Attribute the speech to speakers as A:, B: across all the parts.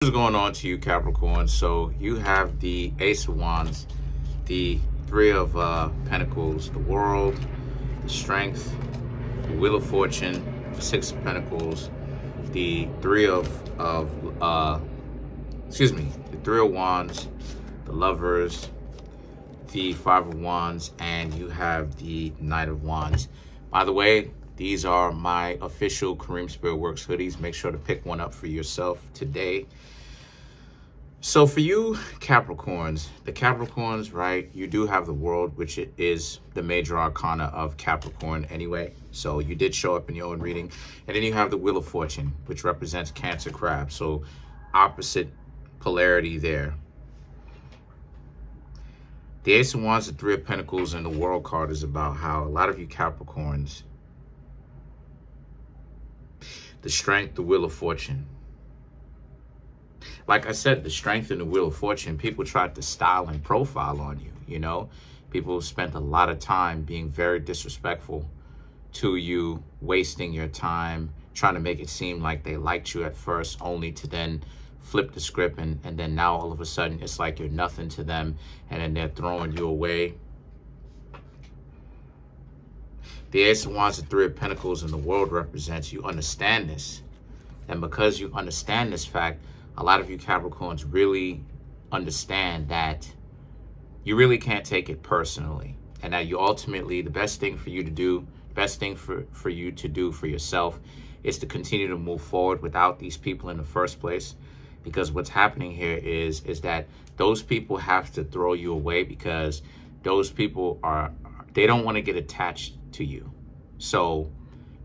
A: What's going on to you, Capricorn? So you have the Ace of Wands, the Three of Pentacles, the World, the Strength, the Wheel of Fortune, the Six of Pentacles, the Three of Wands, the Lovers, the Five of Wands, and you have the Knight of Wands. By the way, these are my official Kareemspiritworks hoodies. Make sure to pick one up for yourself today. So for you Capricorns, the Capricorns, right, you do have the World, which is the major arcana of Capricorn anyway. So you did show up in your own reading. And then you have the Wheel of Fortune, which represents Cancer Crab. So opposite polarity there. The Ace of Wands, the Three of Pentacles, and the World card is about how a lot of you Capricorns, the Strength, the Wheel of Fortune. Like I said, the Strength and the Wheel of Fortune, people tried to style and profile on you, you know? People spent a lot of time being very disrespectful to you, wasting your time, trying to make it seem like they liked you at first, only to then flip the script and then now all of a sudden it's like you're nothing to them and then they're throwing you away. The Ace of Wands, the Three of Pentacles, and the World represents you understand this. And because you understand this fact, a lot of you Capricorns really understand that you really can't take it personally. And that you ultimately, the best thing for you to do, the best thing for you to do for yourself is to continue to move forward without these people in the first place. Because what's happening here is that those people have to throw you away because those people they don't want to get attached to you. So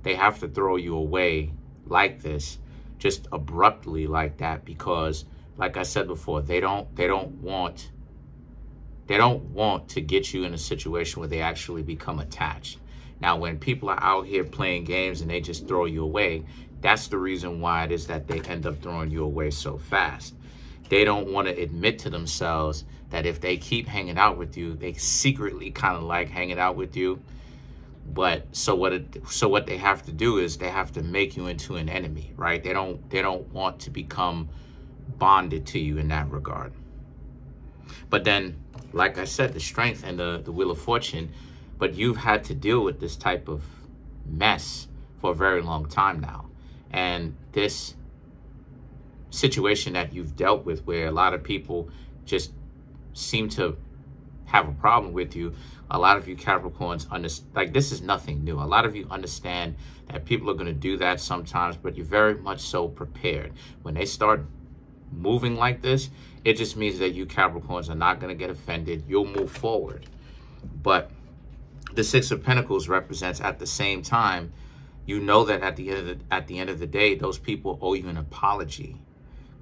A: they have to throw you away like this, just abruptly like that, because like I said before, they don't want to get you in a situation where they actually become attached. Now, when people are out here playing games and they just throw you away, that's the reason why it is that they end up throwing you away so fast. They don't want to admit to themselves that if they keep hanging out with you, they secretly kind of like hanging out with you. But so what they have to do is they have to make you into an enemy, right? They don't want to become bonded to you in that regard. But then, like I said, the Strength and the Wheel of Fortune, but you've had to deal with this type of mess for a very long time now. And this situation that you've dealt with where a lot of people just seem to have a problem with you, a lot of you Capricorns like this is nothing new. A lot of you understand that people are going to do that sometimes, but you're very much so prepared. When they start moving like this, it just means that you Capricorns are not going to get offended. You'll move forward. But the Six of Pentacles represents at the same time, you know that at the end of the day, those people owe you an apology.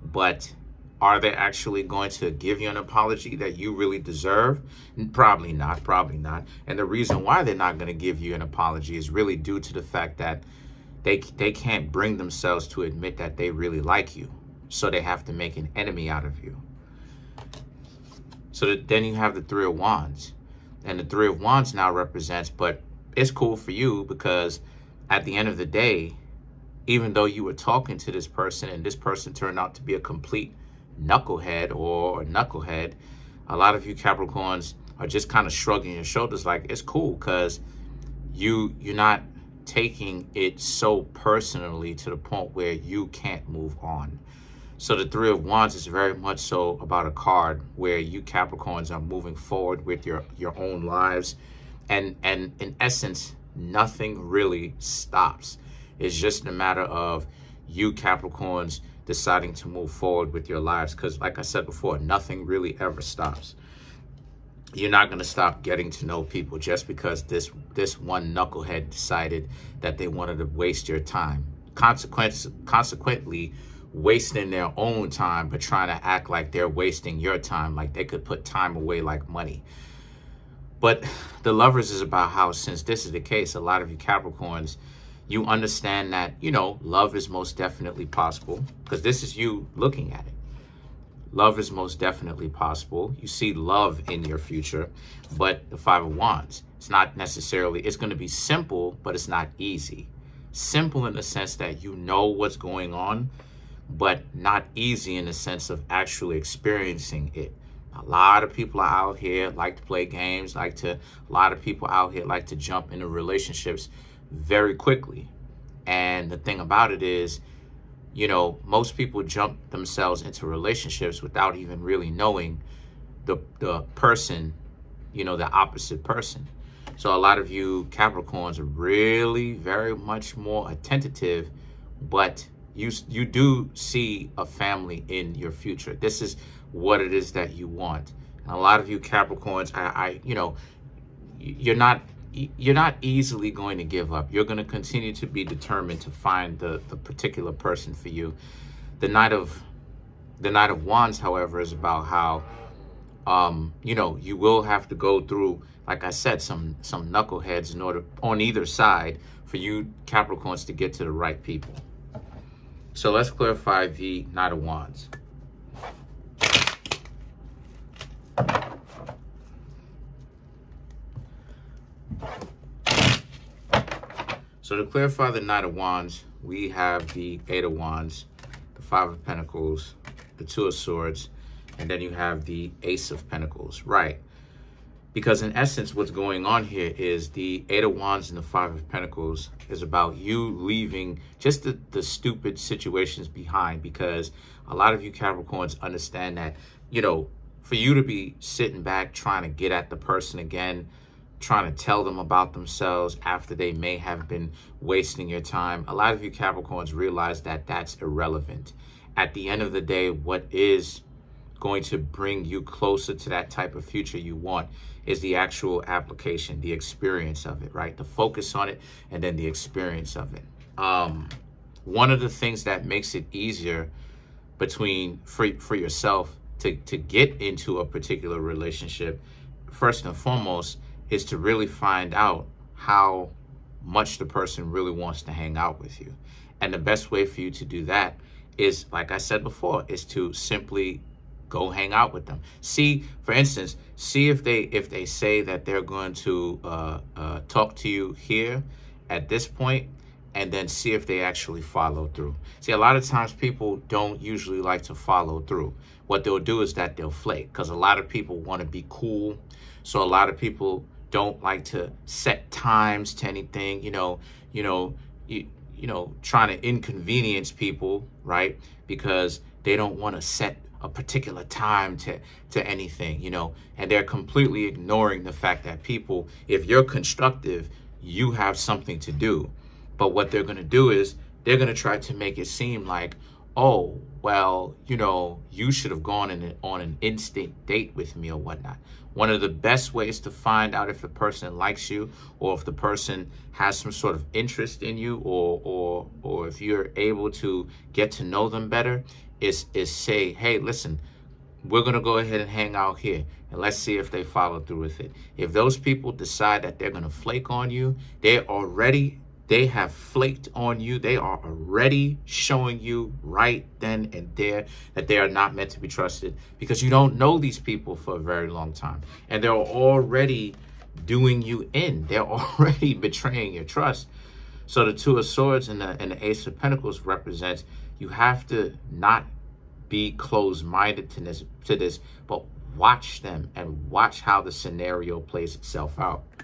A: But are they actually going to give you an apology that you really deserve? Probably not, probably not. And the reason why they're not going to give you an apology is really due to the fact that they can't bring themselves to admit that they really like you. So they have to make an enemy out of you. So then you have the Three of Wands. And the Three of Wands now represents, but it's cool for you because at the end of the day, even though you were talking to this person and this person turned out to be a complete knucklehead or knucklehead, a lot of you Capricorns are just kind of shrugging your shoulders like it's cool because you're not taking it so personally to the point where you can't move on. So the Three of Wands is very much so about a card where you Capricorns are moving forward with your own lives, and in essence nothing really stops. It's just a matter of you Capricorns deciding to move forward with your lives, because like I said before, nothing really ever stops. You're not going to stop getting to know people just because this one knucklehead decided that they wanted to waste your time. Consequently, wasting their own time, but trying to act like they're wasting your time, like they could put time away like money. But the Lovers is about how, since this is the case, a lot of you Capricorns, you understand that, you know, love is most definitely possible, because this is you looking at it. Love is most definitely possible. You see love in your future, but the Five of Wands, it's not necessarily, it's going to be simple, but it's not easy. Simple in the sense that you know what's going on, but not easy in the sense of actually experiencing it. A lot of people are out here like to play games, a lot of people out here like to jump into relationships very quickly. And the thing about it is, you know, most people jump themselves into relationships without even really knowing the person, you know, the opposite person. So a lot of you Capricorns are really very much more attentive, but you do see a family in your future. This is what it is that you want. And a lot of you Capricorns, you know, you're not easily going to give up. You're going to continue to be determined to find the particular person for you. The Knight of Wands, however, is about how you know, you will have to go through, like I said, some knuckleheads in order on either side for you Capricorns to get to the right people. So let's clarify the Knight of Wands. So to clarify the Knight of Wands, we have the Eight of Wands, the Five of Pentacles, the Two of Swords, and then you have the Ace of Pentacles, right? Because in essence, what's going on here is the Eight of Wands and the Five of Pentacles is about you leaving just the stupid situations behind, because a lot of you Capricorns understand that, you know, for you to be sitting back trying to get at the person again, trying to tell them about themselves after they may have been wasting your time, a lot of you Capricorns realize that that's irrelevant. At the end of the day, what is going to bring you closer to that type of future you want is the actual application, the experience of it, right? The focus on it, and then the experience of it. One of the things that makes it easier for yourself to get into a particular relationship, first and foremost, is to really find out how much the person really wants to hang out with you. And the best way for you to do that is, like I said before, is to simply go hang out with them. See, for instance, see if they say that they're going to talk to you here at this point, and then see if they actually follow through. See, a lot of times people don't usually like to follow through. What they'll do is that they'll flake, because a lot of people want to be cool. So a lot of people don't like to set times to anything, trying to inconvenience people, right? Because they don't want to set a particular time to anything, and they're completely ignoring the fact that people, if you're constructive, you have something to do. But what they're going to do is they're going to try to make it seem like, oh, well, you should have gone on an instant date with me or whatnot. One of the best ways to find out if the person likes you, or if the person has some sort of interest in you, or if you're able to get to know them better, is say, hey, listen, we're going to go ahead and hang out here, and let's see if they follow through with it. If those people decide that they're going to flake on you, they have flaked on you. They are already showing you right then and there that they are not meant to be trusted, because you don't know these people for a very long time. And they're already doing you in. They're already betraying your trust. So the Two of Swords and the Ace of Pentacles represents, you have to not be closed-minded to this, but watch them and watch how the scenario plays itself out.